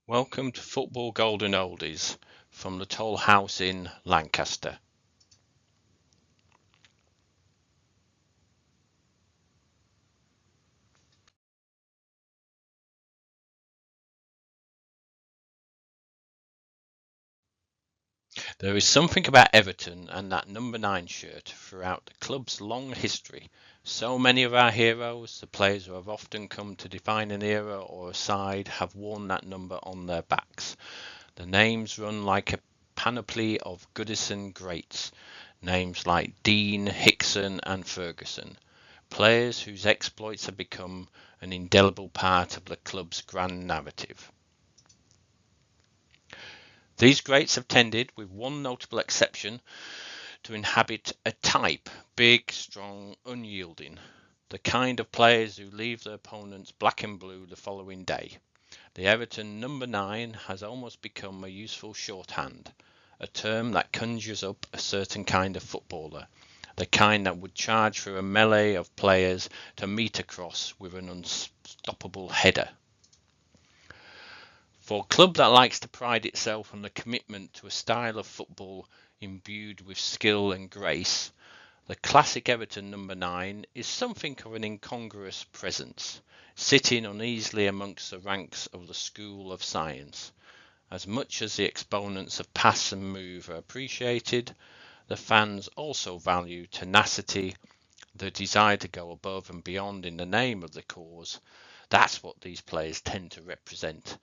Welcome to Football Golden Oldies from the Toll House in Lancaster. There is something about Everton and that number 9 shirt throughout the club's long history. So many of our heroes, the players who have often come to define an era or a side, have worn that number on their backs. The names run like a panoply of Goodison greats, names like Dean, Hickson and Ferguson. Players whose exploits have become an indelible part of the club's grand narrative. These greats have tended, with one notable exception, to inhabit a type, big, strong, unyielding, the kind of players who leave their opponents black and blue the following day. The Everton number 9 has almost become a useful shorthand, a term that conjures up a certain kind of footballer, the kind that would charge through a melee of players to meet across with an unstoppable header. For a club that likes to pride itself on the commitment to a style of football imbued with skill and grace, the classic Everton number 9 is something of an incongruous presence, sitting uneasily amongst the ranks of the school of science. As much as the exponents of pass and move are appreciated, the fans also value tenacity, the desire to go above and beyond in the name of the cause. That's what these players tend to represent,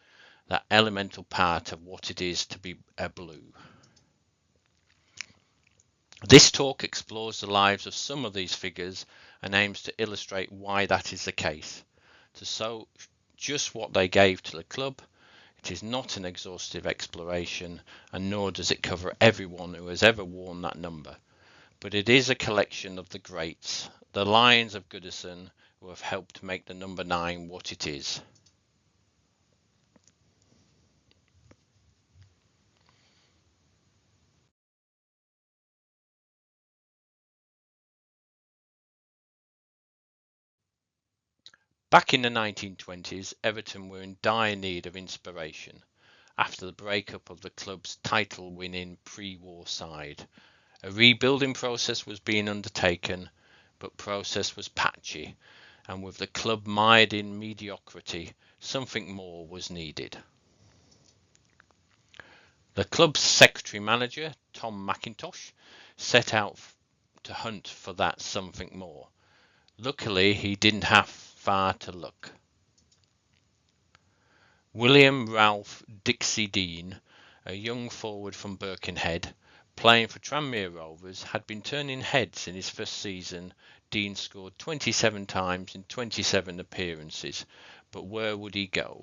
that elemental part of what it is to be a blue. This talk explores the lives of some of these figures and aims to illustrate why that is the case, to show just what they gave to the club. It is not an exhaustive exploration, and nor does it cover everyone who has ever worn that number, but it is a collection of the greats, the Lions of Goodison, who have helped make the number 9 what it is. Back in the 1920s, Everton were in dire need of inspiration after the breakup of the club's title-winning pre-war side. A rebuilding process was being undertaken, but process was patchy, and with the club mired in mediocrity, something more was needed. The club's secretary-manager, Tom McIntosh, set out to hunt for that something more. Luckily, he didn't have far to look. William Ralph Dixie Dean, a young forward from Birkenhead, playing for Tranmere Rovers, had been turning heads in his first season. Dean scored 27 times in 27 appearances, but where would he go?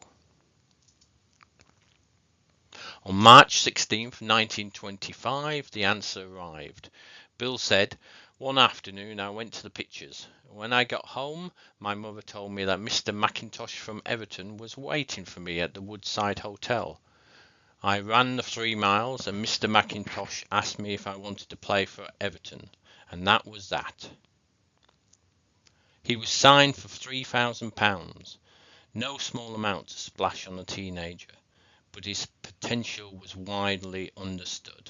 On March 16, 1925, the answer arrived. Bill said, "One afternoon I went to the pictures. When I got home, my mother told me that Mr. McIntosh from Everton was waiting for me at the Woodside Hotel. I ran the 3 miles, and Mr. McIntosh asked me if I wanted to play for Everton, and that was that." He was signed for £3,000, no small amount to splash on a teenager, but his potential was widely understood.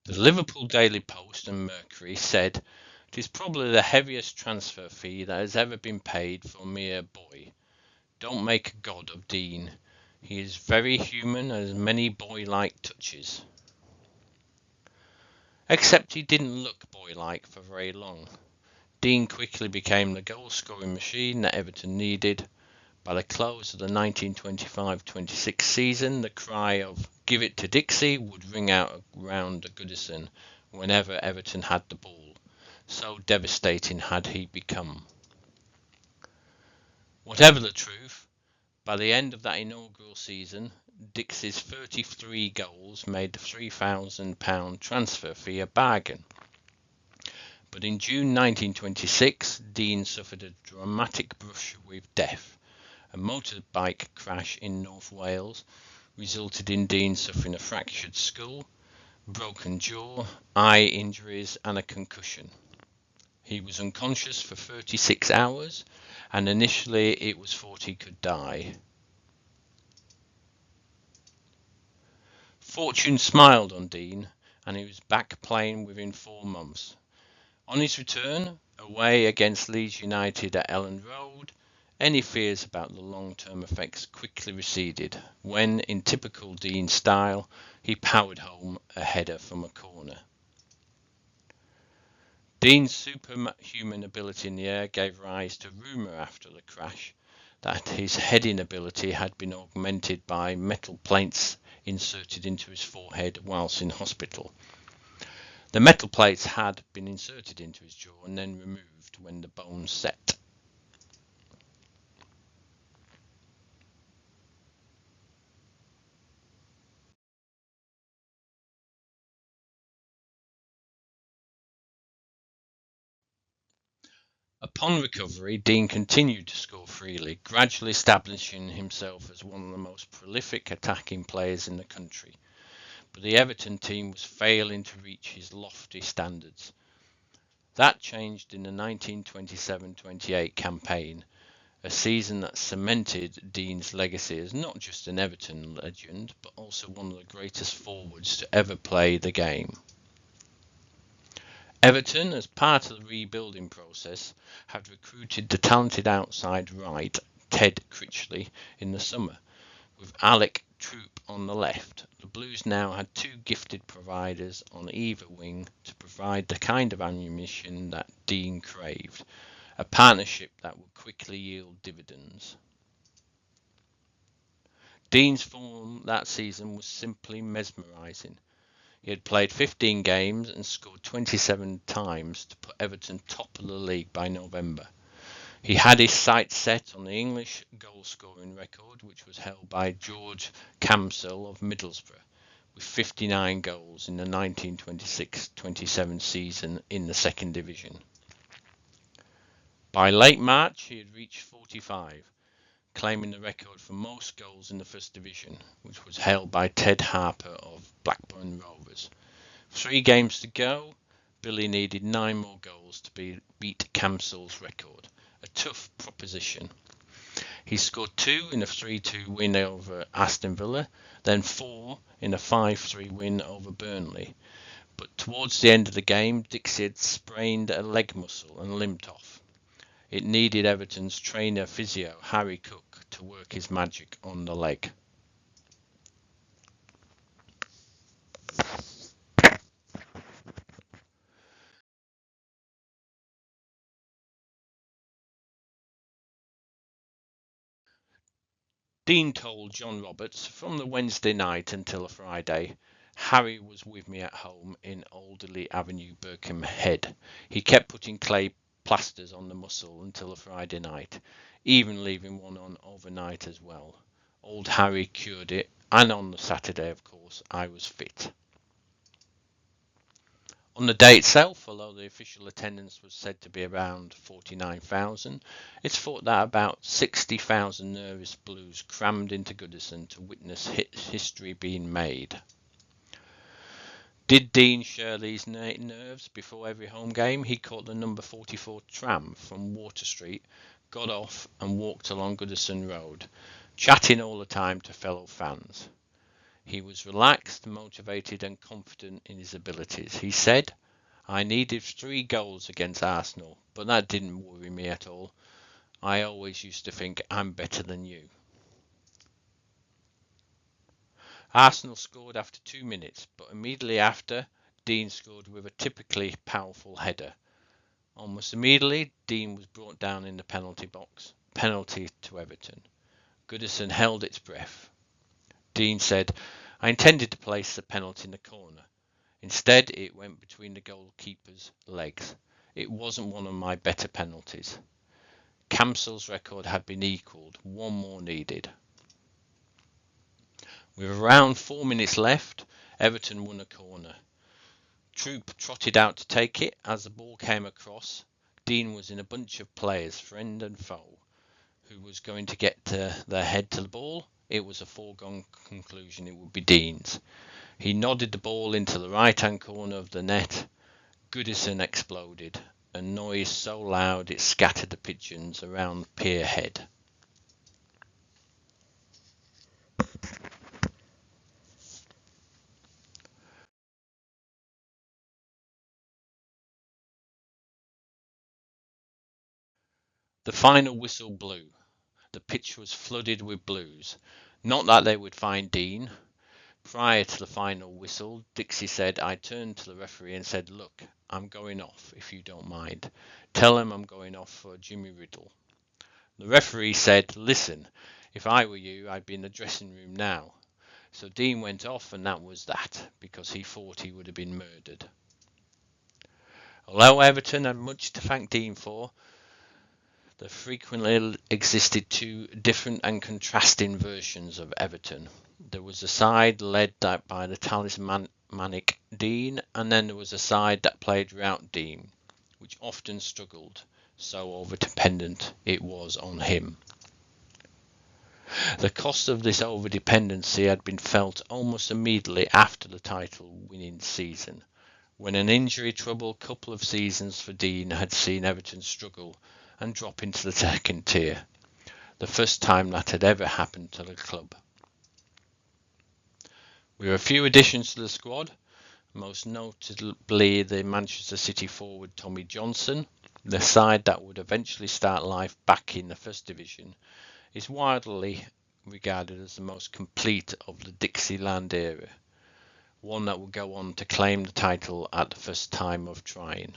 The Liverpool Daily Post and Mercury said, "It is probably the heaviest transfer fee that has ever been paid for a mere boy. Don't make a god of Dean. He is very human and has many boy-like touches." Except he didn't look boy-like for very long. Dean quickly became the goal-scoring machine that Everton needed. By the close of the 1925-26 season, the cry of "Give it to Dixie" would ring out around Goodison whenever Everton had the ball. So devastating had he become. Whatever the truth, by the end of that inaugural season, Dixie's 33 goals made the £3,000 transfer fee a bargain. But in June 1926, Dean suffered a dramatic brush with death. A motorbike crash in North Wales resulted in Dean suffering a fractured skull, broken jaw, eye injuries and a concussion. He was unconscious for 36 hours and initially it was thought he could die. Fortune smiled on Dean and he was back playing within 4 months. On his return, away against Leeds United at Elland Road, any fears about the long-term effects quickly receded when, in typical Dean style, he powered home a header from a corner. Dean's superhuman ability in the air gave rise to rumour after the crash that his heading ability had been augmented by metal plates inserted into his forehead whilst in hospital. The metal plates had been inserted into his jaw and then removed when the bones set. Upon recovery, Dean continued to score freely, gradually establishing himself as one of the most prolific attacking players in the country. But the Everton team was failing to reach his lofty standards. That changed in the 1927-28 campaign, a season that cemented Dean's legacy as not just an Everton legend, but also one of the greatest forwards to ever play the game. Everton, as part of the rebuilding process, had recruited the talented outside right Ted Critchley in the summer, with Alec Troop on the left. The Blues now had 2 gifted providers on either wing to provide the kind of ammunition that Dean craved, a partnership that would quickly yield dividends. Dean's form that season was simply mesmerising. He had played 15 games and scored 27 times to put Everton top of the league by November. He had his sights set on the English goal-scoring record, which was held by George Camsell of Middlesbrough, with 59 goals in the 1926-27 season in the second division. By late March, he had reached 45, claiming the record for most goals in the first division, which was held by Ted Harper of Blackburn Rovers. 3 games to go, Billy needed 9 more goals to beat Camsell's record, a tough proposition. He scored 2 in a 3-2 win over Aston Villa, then 4 in a 5-3 win over Burnley. But towards the end of the game, Dixie had sprained a leg muscle and limped off. It needed Everton's trainer physio, Harry Cook, to work his magic on the leg. Dean told John Roberts, from the Wednesday night until the Friday, Harry was with me at home in Alderley Avenue, Birkenhead. He kept putting clay plasters on the muscle until the Friday night, even leaving one on overnight as well. Old Harry cured it, and on the Saturday, of course, I was fit. On the day itself, although the official attendance was said to be around 49,000, it's thought that about 60,000 nervous Blues crammed into Goodison to witness history being made. Did Dean share these nerves before every home game? He caught the number 44 tram from Water Street, got off and walked along Goodison Road, chatting all the time to fellow fans. He was relaxed, motivated and confident in his abilities. He said, "I needed 3 goals against Arsenal, but that didn't worry me at all. I always used to think I'm better than you." Arsenal scored after 2 minutes, but immediately after, Dean scored with a typically powerful header. Almost immediately, Dean was brought down in the penalty box. Penalty to Everton. Goodison held its breath. Dean said, "I intended to place the penalty in the corner. Instead, it went between the goalkeeper's legs. It wasn't one of my better penalties. Camsell's record had been equalled. 1 more needed." With around 4 minutes left, Everton won a corner. Troop trotted out to take it. As the ball came across, Dean was in a bunch of players, friend and foe. Who was going to get their head to the ball? it was a foregone conclusion it would be Dean's. He nodded the ball into the right-hand corner of the net. Goodison exploded, a noise so loud it scattered the pigeons around the pier head. The final whistle blew. The pitch was flooded with blues. Not that they would find Dean. Prior to the final whistle, Dixie said, I turned to the referee and said, look, I'm going off, if you don't mind. Tell him I'm going off for Jimmy Riddle. The referee said, listen, if I were you, I'd be in the dressing room now. So Dean went off, and that was that, because he thought he would have been murdered. Although Everton had much to thank Dean for, there frequently existed two different and contrasting versions of Everton. There was a side led by the talismanic Dean, and then there was a side that played without Dean, which often struggled, so over-dependent it was on him. The cost of this over-dependency had been felt almost immediately after the title-winning season, when an injury-troubled couple of seasons for Dean had seen Everton struggle and drop into the second tier, the first time that had ever happened to the club. With a few additions to the squad, most notably the Manchester City forward Tommy Johnson, the side that would eventually start life back in the First Division is widely regarded as the most complete of the Dixieland era, one that would go on to claim the title at the first time of trying.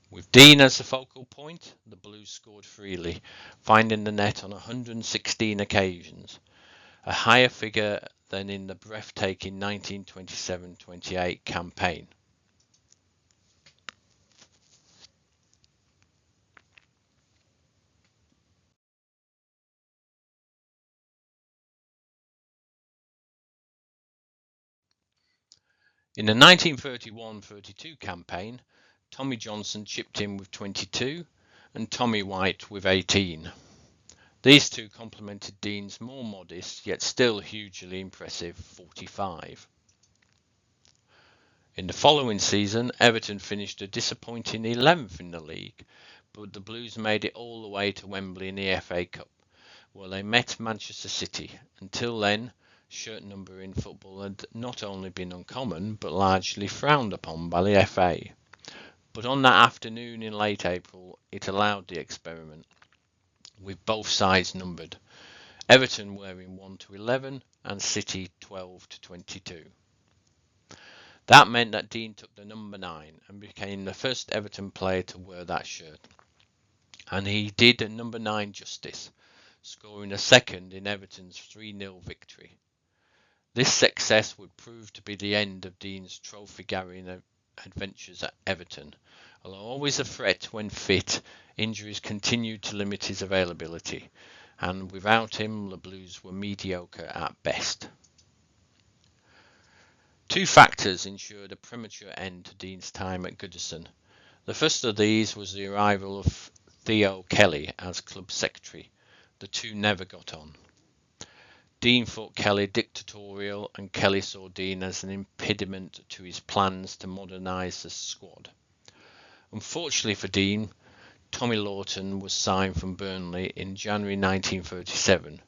With Dean as the focal point, the Blues scored freely, finding the net on 116 occasions, a higher figure than in the breathtaking 1927-28 campaign. In the 1931-32 campaign, Tommy Johnson chipped in with 22 and Tommy White with 18. These two complemented Dean's more modest yet still hugely impressive 45. In the following season, Everton finished a disappointing 11th in the league, but the Blues made it all the way to Wembley in the FA Cup, where they met Manchester City. Until then, shirt number in football had not only been uncommon, but largely frowned upon by the FA. But on that afternoon in late April, it allowed the experiment, with both sides numbered, Everton wearing 1 to 11 and City 12 to 22. That meant that Dean took the number 9 and became the first Everton player to wear that shirt. And he did number 9 justice, scoring a second in Everton's 3-0 victory. This success would prove to be the end of Dean's trophy-carrying adventures at Everton. Although always a threat when fit, injuries continued to limit his availability, and without him the Blues were mediocre at best. Two factors ensured a premature end to Dean's time at Goodison. The first of these was the arrival of Theo Kelly as club secretary. The two never got on. Dean thought Kelly dictatorial, and Kelly saw Dean as an impediment to his plans to modernise the squad. Unfortunately for Dean, Tommy Lawton was signed from Burnley in January 1937.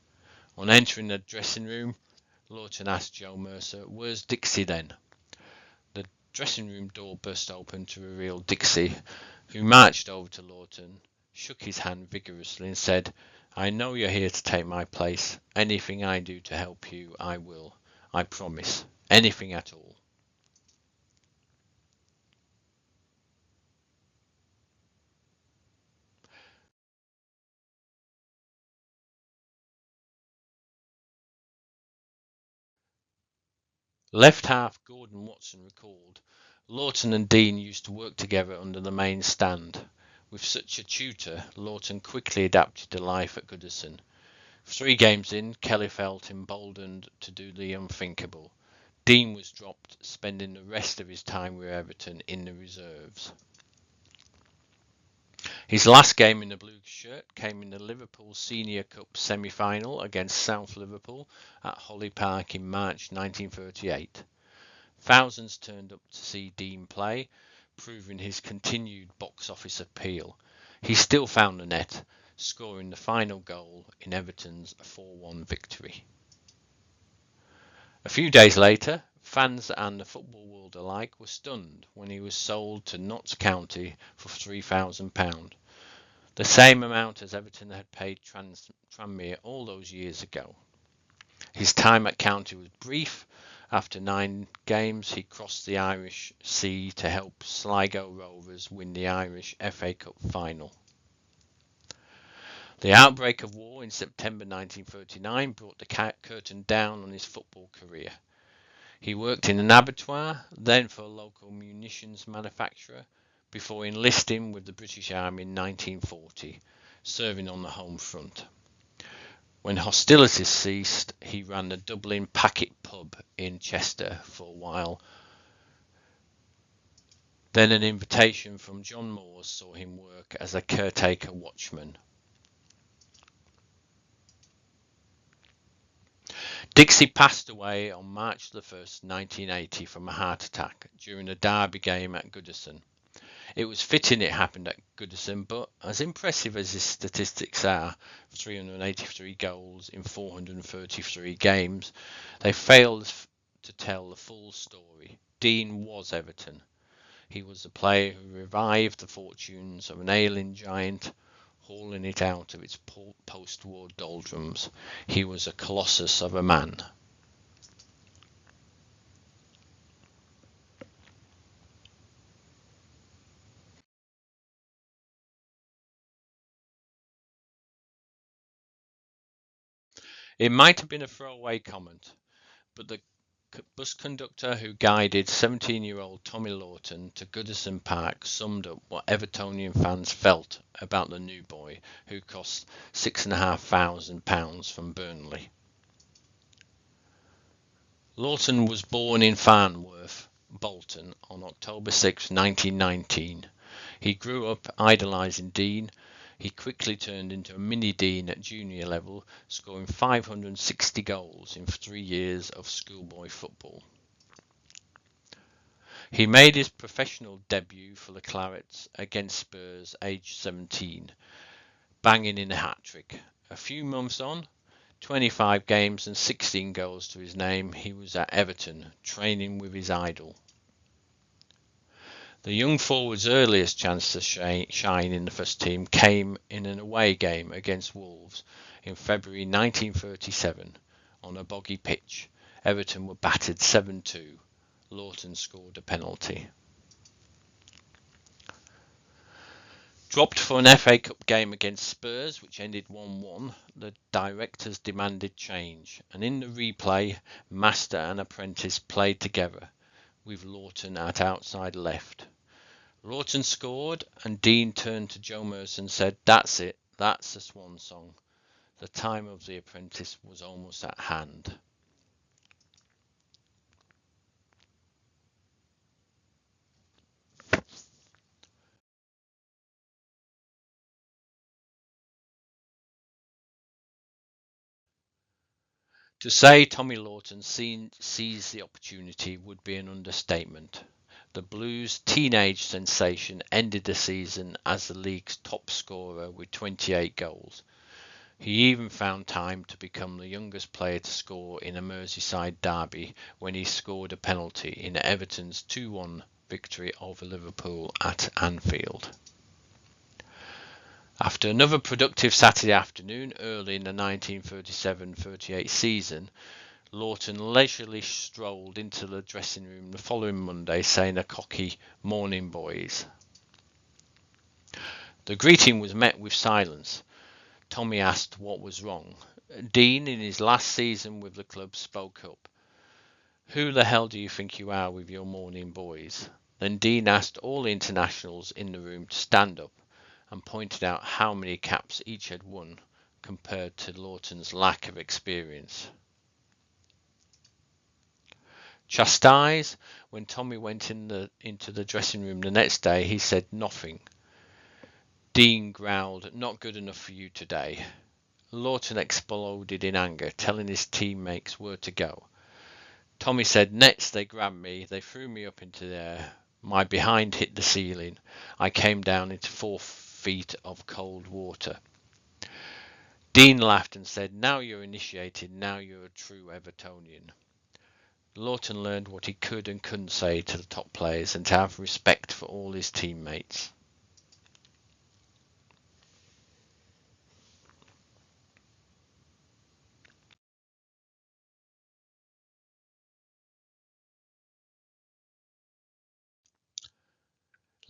On entering the dressing room, Lawton asked Joe Mercer, "Where's Dixie then?" The dressing room door burst open to reveal Dixie, who marched over to Lawton, shook his hand vigorously and said, "I know you're here to take my place. Anything I do to help you, I will. I promise. Anything at all." Left half Gordon Watson recalled, "Lawton and Dean used to work together under the main stand. With such a tutor, Lawton quickly adapted to life at Goodison. 3 games in, Kelly felt emboldened to do the unthinkable. Dean was dropped, spending the rest of his time with Everton in the reserves. His last game in the blue shirt came in the Liverpool Senior Cup semi-final against South Liverpool at Holly Park in March 1938. Thousands turned up to see Dean play, proving his continued box office appeal. He still found the net, scoring the final goal in Everton's 4-1 victory. A few days later, fans and the football world alike were stunned when he was sold to Notts County for £3,000, the same amount as Everton had paid Tranmere all those years ago. His time at County was brief. After 9 games, he crossed the Irish Sea to help Sligo Rovers win the Irish FA Cup final. The outbreak of war in September 1939 brought the curtain down on his football career. He worked in an abattoir, then for a local munitions manufacturer, before enlisting with the British Army in 1940, serving on the home front. When hostilities ceased, he ran the Dublin Packet pub in Chester for a while. Then an invitation from John Moores saw him work as a caretaker watchman. Dixie passed away on March 1st, 1980 from a heart attack during a derby game at Goodison. It was fitting it happened at Goodison, but as impressive as his statistics are, 383 goals in 433 games, they failed to tell the full story. Dean was Everton. He was the player who revived the fortunes of an ailing giant, hauling it out of its post-war doldrums. He was a colossus of a man. It might have been a throwaway comment, but the bus conductor who guided 17-year-old Tommy Lawton to Goodison Park summed up what Evertonian fans felt about the new boy who cost £6,500 from Burnley. Lawton was born in Farnworth, Bolton, on October 6, 1919. He grew up idolising Dean. He quickly turned into a mini Dean at junior level, scoring 560 goals in 3 years of schoolboy football. He made his professional debut for the Clarets against Spurs aged 17, banging in a hat-trick. A few months on, 25 games and 16 goals to his name, he was at Everton, training with his idol. The young forward's earliest chance to shine in the first team came in an away game against Wolves in February 1937 on a boggy pitch. Everton were battered 7-2. Lawton scored a penalty. Dropped for an FA Cup game against Spurs, which ended 1-1, the directors demanded change, and in the replay, master and apprentice played together, with Lawton at outside left. Lawton scored, and Dean turned to Joe Mercer and said, "That's it, that's the swan song." The time of the apprentice was almost at hand. To say Tommy Lawton seized the opportunity would be an understatement. The Blues' teenage sensation ended the season as the league's top scorer with 28 goals. He even found time to become the youngest player to score in a Merseyside derby when he scored a penalty in Everton's 2-1 victory over Liverpool at Anfield. After another productive Saturday afternoon early in the 1937-38 season, Lawton leisurely strolled into the dressing room the following Monday saying a cocky "Morning, boys." The greeting was met with silence. Tommy asked what was wrong. Dean, in his last season with the club, spoke up. "Who the hell do you think you are with your morning, boys?" Then Dean asked all the internationals in the room to stand up and pointed out how many caps each had won compared to Lawton's lack of experience. Chastised, when Tommy went into the dressing room the next day, he said nothing. Dean growled, "Not good enough for you today." Lawton exploded in anger, telling his teammates where to go. Tommy said, "Nets, they grabbed me, they threw me up into the air. My behind hit the ceiling. I came down into 4 feet of cold water." Dean laughed and said, "Now you're initiated, now you're a true Evertonian." Lawton learned what he could and couldn't say to the top players and to have respect for all his teammates.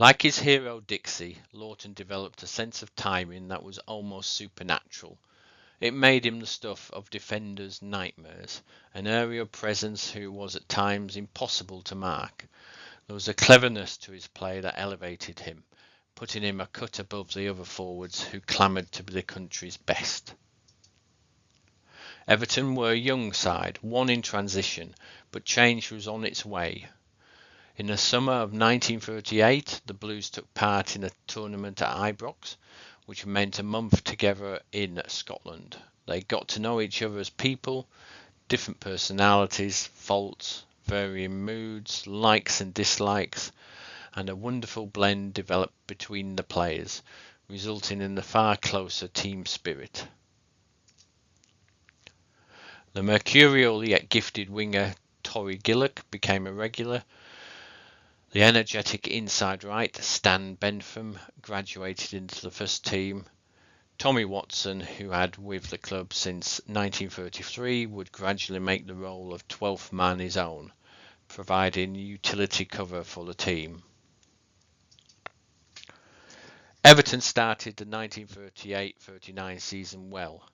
Like his hero Dixie, Lawton developed a sense of timing that was almost supernatural. It made him the stuff of defenders' nightmares, an aerial presence who was at times impossible to mark. There was a cleverness to his play that elevated him, putting him a cut above the other forwards who clamoured to be the country's best. Everton were a young side, one in transition, but change was on its way. In the summer of 1938, the Blues took part in a tournament at Ibrox, which meant a month together in Scotland. They got to know each other as people, different personalities, faults, varying moods, likes and dislikes, and a wonderful blend developed between the players, resulting in a far closer team spirit. The mercurial yet gifted winger Torry Gillick became a regular. The energetic inside right Stan Bentham graduated into the first team. Tommy Watson, who had with the club since 1933, would gradually make the role of 12th man his own, providing utility cover for the team. Everton started the 1938-39 season well,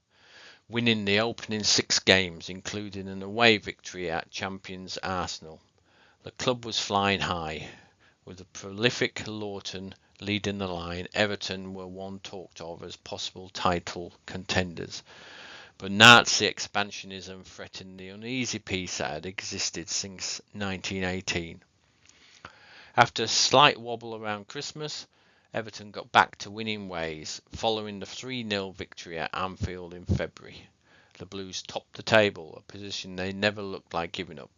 winning the opening 6 games, including an away victory at champions Arsenal. The club was flying high. With the prolific Lawton leading the line, Everton were one talked of as possible title contenders. But Nazi expansionism threatened the uneasy peace that had existed since 1918. After a slight wobble around Christmas, Everton got back to winning ways, following the 3-0 victory at Anfield in February. The Blues topped the table, a position they never looked like giving up.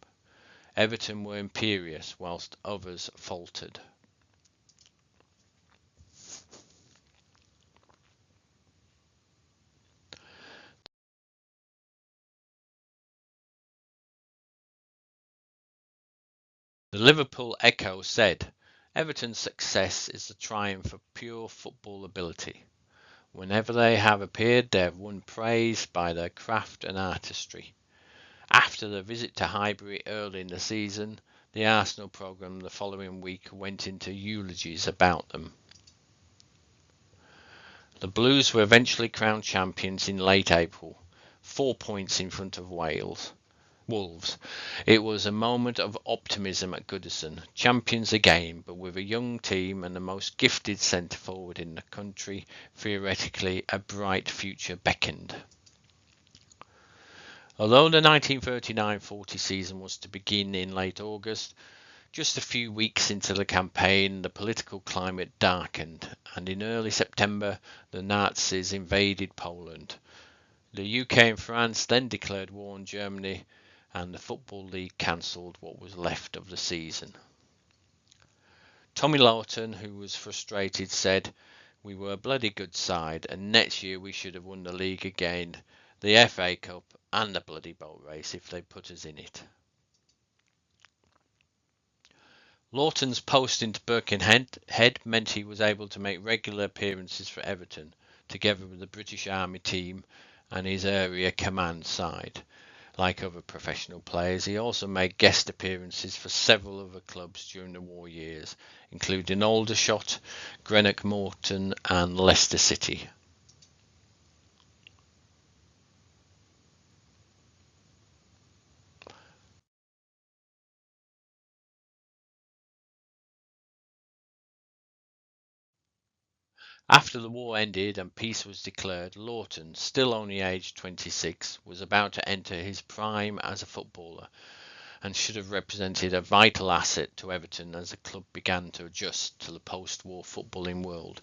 Everton were imperious, whilst others faltered. The Liverpool Echo said, "Everton's success is the triumph of pure football ability. Whenever they have appeared, they have won praise by their craft and artistry." After the visit to Highbury early in the season, the Arsenal programme the following week went into eulogies about them. The Blues were eventually crowned champions in late April, 4 points in front of Wolves. It was a moment of optimism at Goodison, champions again, but with a young team and the most gifted centre forward in the country. Theoretically, a bright future beckoned. Although the 1939-40 season was to begin in late August, just a few weeks into the campaign, the political climate darkened, and in early September, the Nazis invaded Poland. The UK and France then declared war on Germany, and the Football League cancelled what was left of the season. Tommy Lawton, who was frustrated, said, "We were a bloody good side, and next year we should have won the league again, the FA Cup, and the bloody boat race if they put us in it." Lawton's post into Birkenhead meant he was able to make regular appearances for Everton, together with the British Army team and his area command side. Like other professional players, he also made guest appearances for several other clubs during the war years, including Aldershot, Greenock Morton and Leicester City. After the war ended and peace was declared, Lawton, still only aged 26, was about to enter his prime as a footballer and should have represented a vital asset to Everton as the club began to adjust to the post-war footballing world.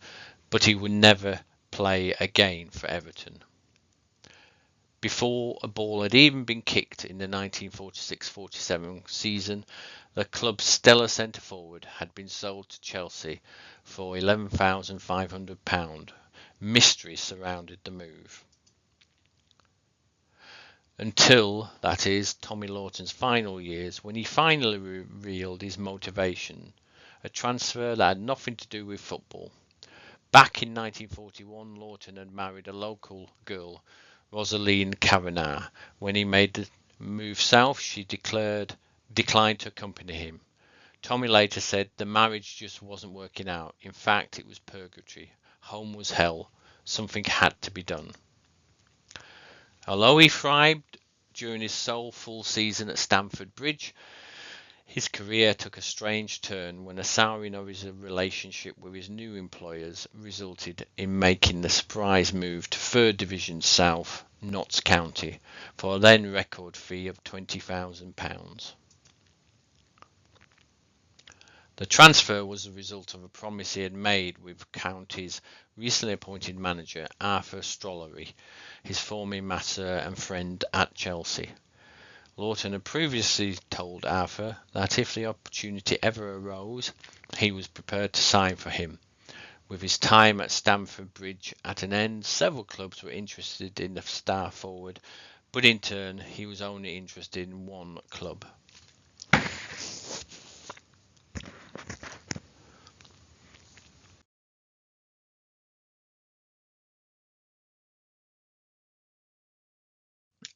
but he would never play again for Everton. Before a ball had even been kicked in the 1946-47 season, the club's stellar centre-forward had been sold to Chelsea for £11,500. Mystery surrounded the move. Until, that is, Tommy Lawton's final years, when he finally revealed his motivation, a transfer that had nothing to do with football. Back in 1941, Lawton had married a local girl, Rosaline Kavanagh. When he made the move south, she declined to accompany him. Tommy later said the marriage just wasn't working out. In fact, it was purgatory. Home was hell. Something had to be done. Although he thrived during his soulful season at Stamford Bridge, his career took a strange turn when a souring of his relationship with his new employers resulted in making the surprise move to 3rd Division South, Notts County, for a then record fee of £20,000. The transfer was the result of a promise he had made with County's recently appointed manager Arthur Stollery, his former master and friend at Chelsea. Lawton had previously told Arthur that if the opportunity ever arose, he was prepared to sign for him. With his time at Stamford Bridge at an end, several clubs were interested in the star forward, but in turn he was only interested in one club.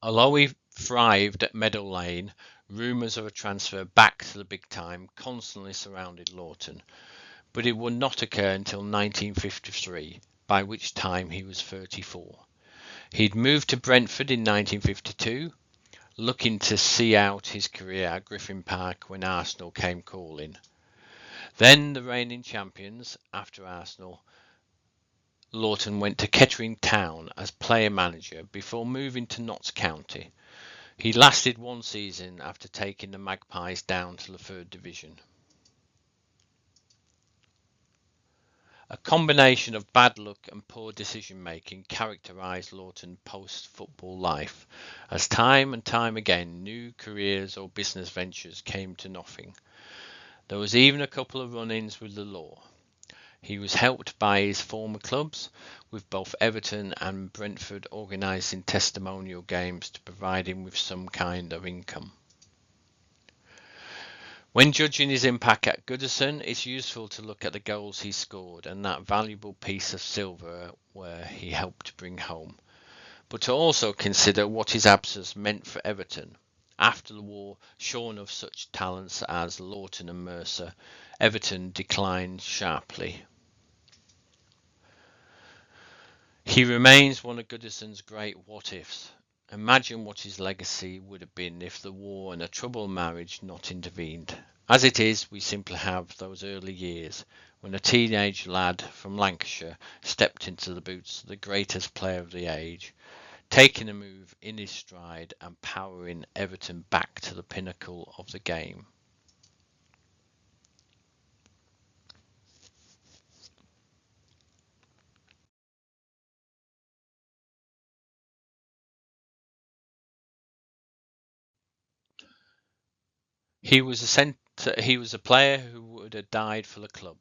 Although he thrived at Meadow Lane, rumours of a transfer back to the big time constantly surrounded Lawton, but it would not occur until 1953, by which time he was 34. He'd moved to Brentford in 1952, looking to see out his career at Griffin Park when Arsenal came calling. Then the reigning champions, after Arsenal, Lawton went to Kettering Town as player-manager before moving to Notts County. He lasted one season after taking the Magpies down to the 3rd Division. A combination of bad luck and poor decision-making characterised Lawton's post-football life, as time and time again new careers or business ventures came to nothing. There was even a couple of run-ins with the law. He was helped by his former clubs, with both Everton and Brentford organising testimonial games to provide him with some kind of income. When judging his impact at Goodison, it's useful to look at the goals he scored and that valuable piece of silver where he helped bring home, but to also consider what his absence meant for Everton. After the war, shorn of such talents as Lawton and Mercer, Everton declined sharply. He remains one of Goodison's great what-ifs. Imagine what his legacy would have been if the war and a troubled marriage not intervened. As it is, we simply have those early years, when a teenage lad from Lancashire stepped into the boots of the greatest player of the age, taking a move in his stride and powering Everton back to the pinnacle of the game. He was a player who would have died for the club,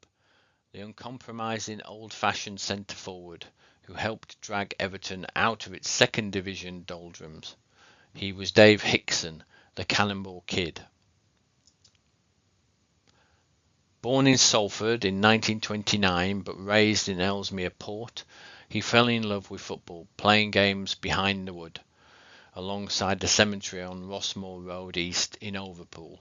the uncompromising old-fashioned centre-forward who helped drag Everton out of its 2nd Division doldrums. He was Dave Hickson, the Cannonball Kid. Born in Salford in 1929 but raised in Ellesmere Port, he fell in love with football, playing games behind the wood, alongside the cemetery on Rossmore Road East in Overpool.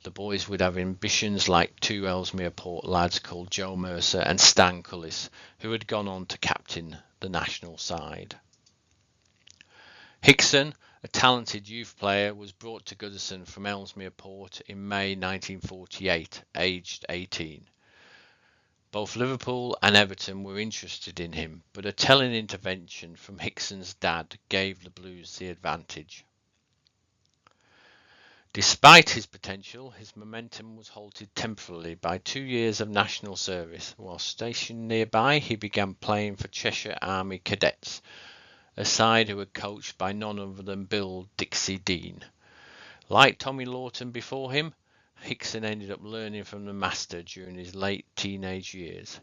The boys would have ambitions like two Ellesmere Port lads called Joe Mercer and Stan Cullis, who had gone on to captain the national side. Hickson, a talented youth player, was brought to Goodison from Ellesmere Port in May 1948, aged 18. Both Liverpool and Everton were interested in him, but a telling intervention from Hickson's dad gave the Blues the advantage. Despite his potential, his momentum was halted temporarily by 2 years of national service. While stationed nearby, he began playing for Cheshire Army Cadets, a side who were coached by none other than Bill Dixie Dean. Like Tommy Lawton before him, Hickson ended up learning from the master during his late teenage years.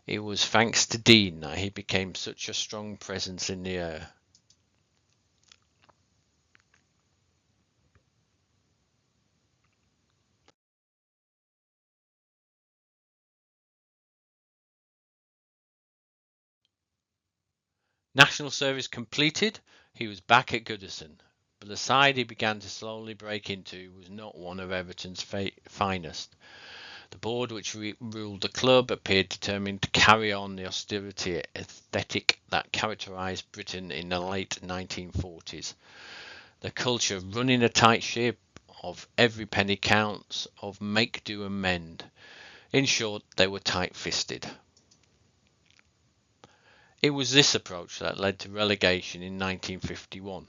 It was thanks to Dean that he became such a strong presence in the air. National service completed, he was back at Goodison, but the side he began to slowly break into was not one of Everton's finest. The board which ruled the club appeared determined to carry on the austerity aesthetic that characterised Britain in the late 1940s. The culture running a tight ship, of every penny counts, of make do and mend. In short, they were tight-fisted. It was this approach that led to relegation in 1951.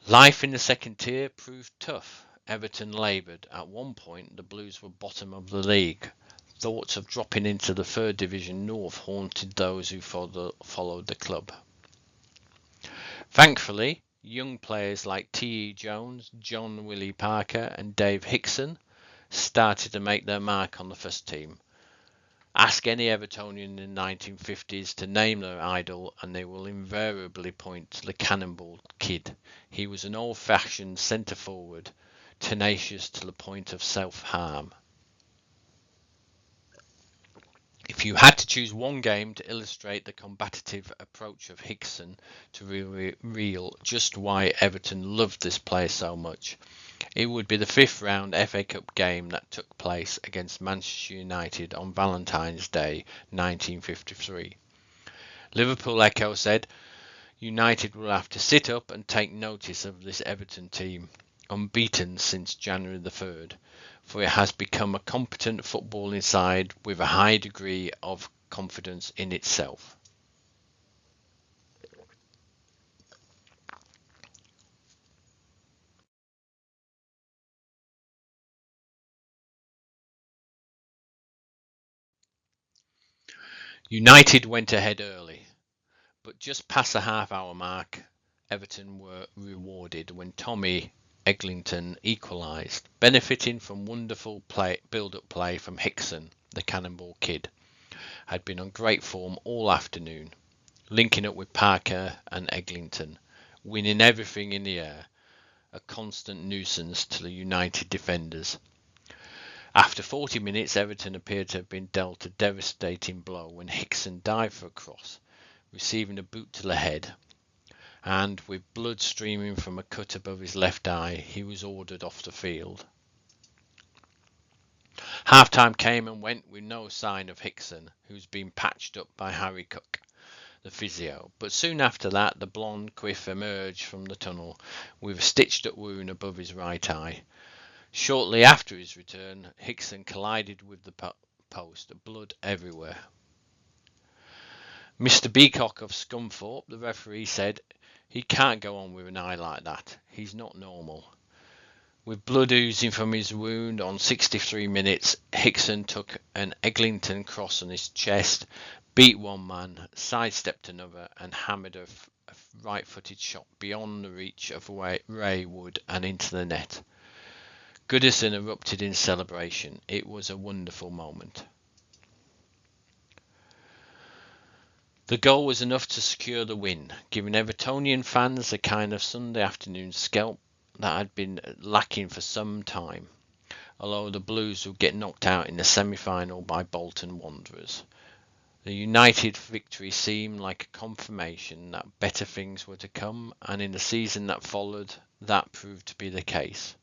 Life in the second tier proved tough. Everton laboured. At one point, the Blues were bottom of the league. Thoughts of dropping into the third division north haunted those who followed the club. Thankfully, young players like T.E. Jones, John Willie Parker and Dave Hickson started to make their mark on the first team. Ask any Evertonian in the 1950s to name their idol and they will invariably point to the Cannonball Kid. He was an old-fashioned centre-forward, tenacious to the point of self-harm. If you had to choose one game to illustrate the combative approach of Hickson to reveal just why Everton loved this player so much, it would be the fifth round FA Cup game that took place against Manchester United on Valentine's Day 1953. Liverpool Echo said, United will have to sit up and take notice of this Everton team, unbeaten since January the 3rd, for it has become a competent footballing side with a high degree of confidence in itself. United went ahead early, but just past the half-hour mark, Everton were rewarded when Tommy Eglinton equalised, benefiting from wonderful build-up play from Hickson. The Cannonball Kid had been on great form all afternoon, linking up with Parker and Eglinton, winning everything in the air, a constant nuisance to the United defenders. After 40 minutes, Everton appeared to have been dealt a devastating blow when Hickson dived for a cross, receiving a boot to the head, and with blood streaming from a cut above his left eye, he was ordered off the field. Half-time came and went with no sign of Hickson, who's been patched up by Harry Cook, the physio, but soon after that the blonde quiff emerged from the tunnel with a stitched-up wound above his right eye. Shortly after his return, Hickson collided with the post, blood everywhere. Mr. Beacock of Scunthorpe, the referee, said, he can't go on with an eye like that. He's not normal. With blood oozing from his wound on 63 minutes, Hickson took an Eglinton cross on his chest, beat one man, sidestepped another, and hammered a right-footed shot beyond the reach of Ray Wood and into the net. Goodison erupted in celebration. It was a wonderful moment. The goal was enough to secure the win, giving Evertonian fans a kind of Sunday afternoon scalp that had been lacking for some time, although the Blues would get knocked out in the semi-final by Bolton Wanderers. The United victory seemed like a confirmation that better things were to come, and in the season that followed, that proved to be the case.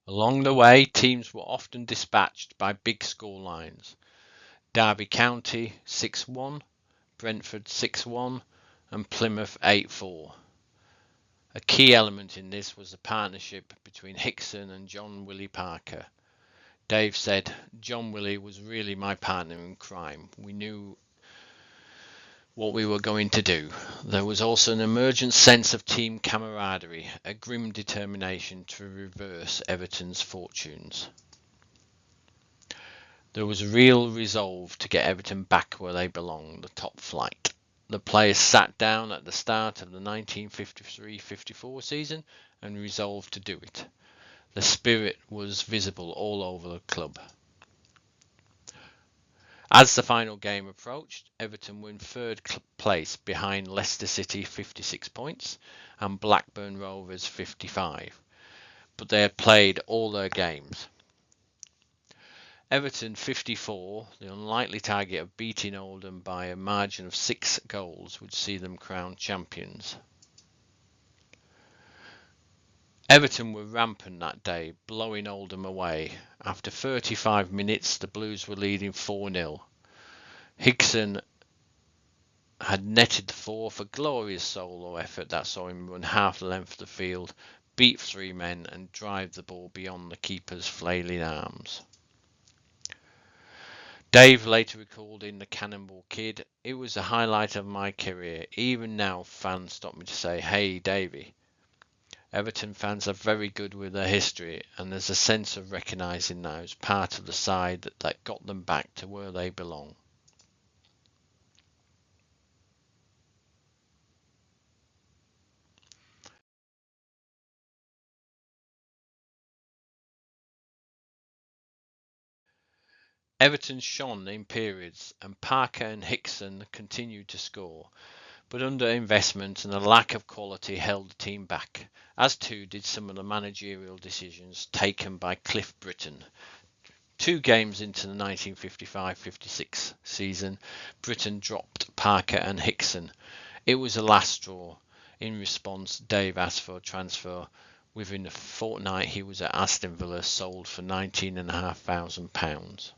Along the way, teams were often dispatched by big score lines. Derby County 6-1, Brentford 6-1 and Plymouth 8-4. A key element in this was the partnership between Hickson and John Willie Parker. Dave said, "John Willie was really my partner in crime. We knew what we were going to do. There was also an emergent sense of team camaraderie, a grim determination to reverse Everton's fortunes. There was real resolve to get Everton back where they belong, the top flight. The players sat down at the start of the 1953-54 season and resolved to do it. The spirit was visible all over the club." As the final game approached, Everton were in third place behind Leicester City 56 points and Blackburn Rovers 55, but they had played all their games. Everton 54, the unlikely target of beating Oldham by a margin of 6 goals, would see them crowned champions. Everton were rampant that day, blowing Oldham away. After 35 minutes, the Blues were leading 4-0. Higson had netted the fourth, a glorious solo effort that saw him run half the length of the field, beat 3 men and drive the ball beyond the keeper's flailing arms. Dave later recalled in The Cannonball Kid, "It was the highlight of my career. Even now fans stop me to say, 'Hey, Davey.' Everton fans are very good with their history, and there's a sense of recognising that as part of the side that got them back to where they belong." Everton shone in periods, and Parker and Higson continued to score, but underinvestment and a lack of quality held the team back, as too did some of the managerial decisions taken by Cliff Britton. 2 games into the 1955-56 season, Britton dropped Parker and Higson. It was a last straw. In response, Dave asked for a transfer. Within a fortnight, he was at Aston Villa, sold for £19,500.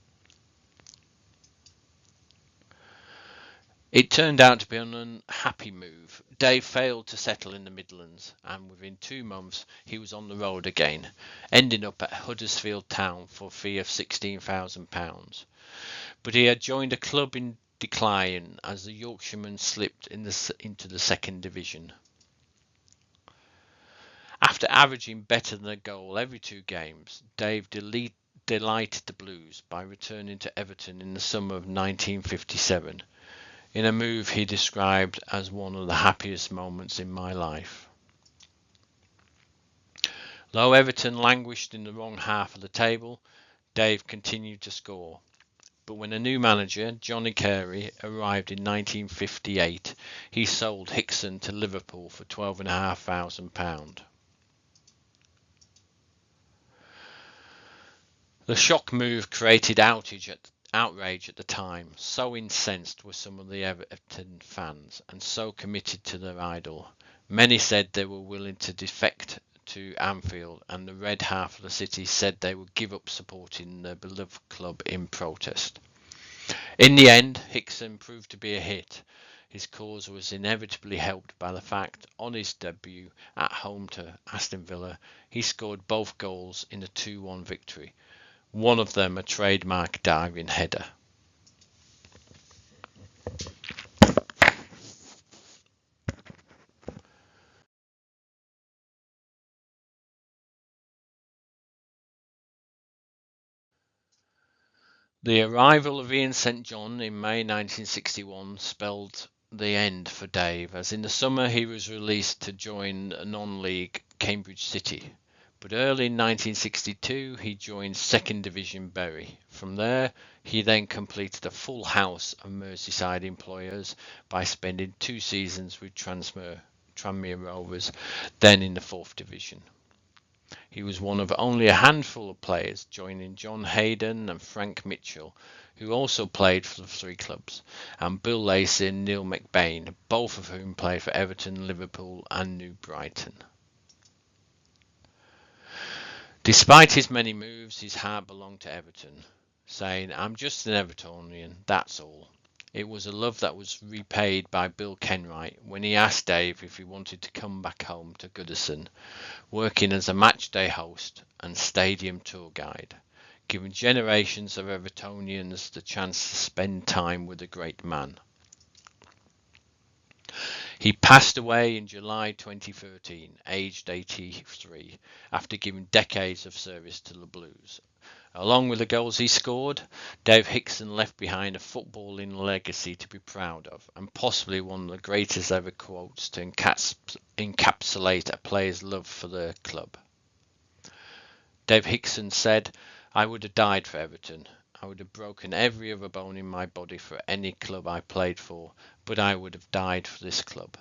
It turned out to be an unhappy move. Dave failed to settle in the Midlands, and within 2 months he was on the road again, ending up at Huddersfield Town for a fee of £16,000. But he had joined a club in decline as the Yorkshiremen slipped into the second division. After averaging better than a goal every 2 games, Dave delighted the Blues by returning to Everton in the summer of 1957. In a move he described as one of the happiest moments in my life. Though Everton languished in the wrong half of the table, Dave continued to score. But when a new manager, Johnny Carey, arrived in 1958, he sold Higson to Liverpool for £12,500. The shock move created outrage at the time. So incensed were some of the Everton fans and so committed to their idol. Many said they were willing to defect to Anfield, and the red half of the city said they would give up supporting their beloved club in protest. In the end, Higson proved to be a hit. His cause was inevitably helped by the fact, on his debut at home to Aston Villa, he scored both goals in a 2-1 victory. One of them a trademark diving header. The arrival of Ian St John in May 1961 spelled the end for Dave, as in the summer he was released to join non-league Cambridge City. But early in 1962 he joined second division Bury. From there he then completed a full house of Merseyside employers by spending 2 seasons with Tranmere Rovers, then in the 4th division. He was one of only a handful of players, joining John Hayden and Frank Mitchell, who also played for the 3 clubs, and Bill Lacey and Neil McBain, both of whom played for Everton, Liverpool and New Brighton. Despite his many moves, his heart belonged to Everton, saying, "I'm just an Evertonian, that's all." It was a love that was repaid by Bill Kenwright when he asked Dave if he wanted to come back home to Goodison, working as a matchday host and stadium tour guide. giving generations of Evertonians the chance to spend time with a great man. He passed away in July 2013, aged 83, after giving decades of service to the Blues. Along with the goals he scored, Dave Hickson left behind a footballing legacy to be proud of, and possibly one of the greatest ever quotes to encapsulate a player's love for their club. Dave Hickson said, "I would have died for Everton. I would have broken every other bone in my body for any club I played for, but I would have died for this club."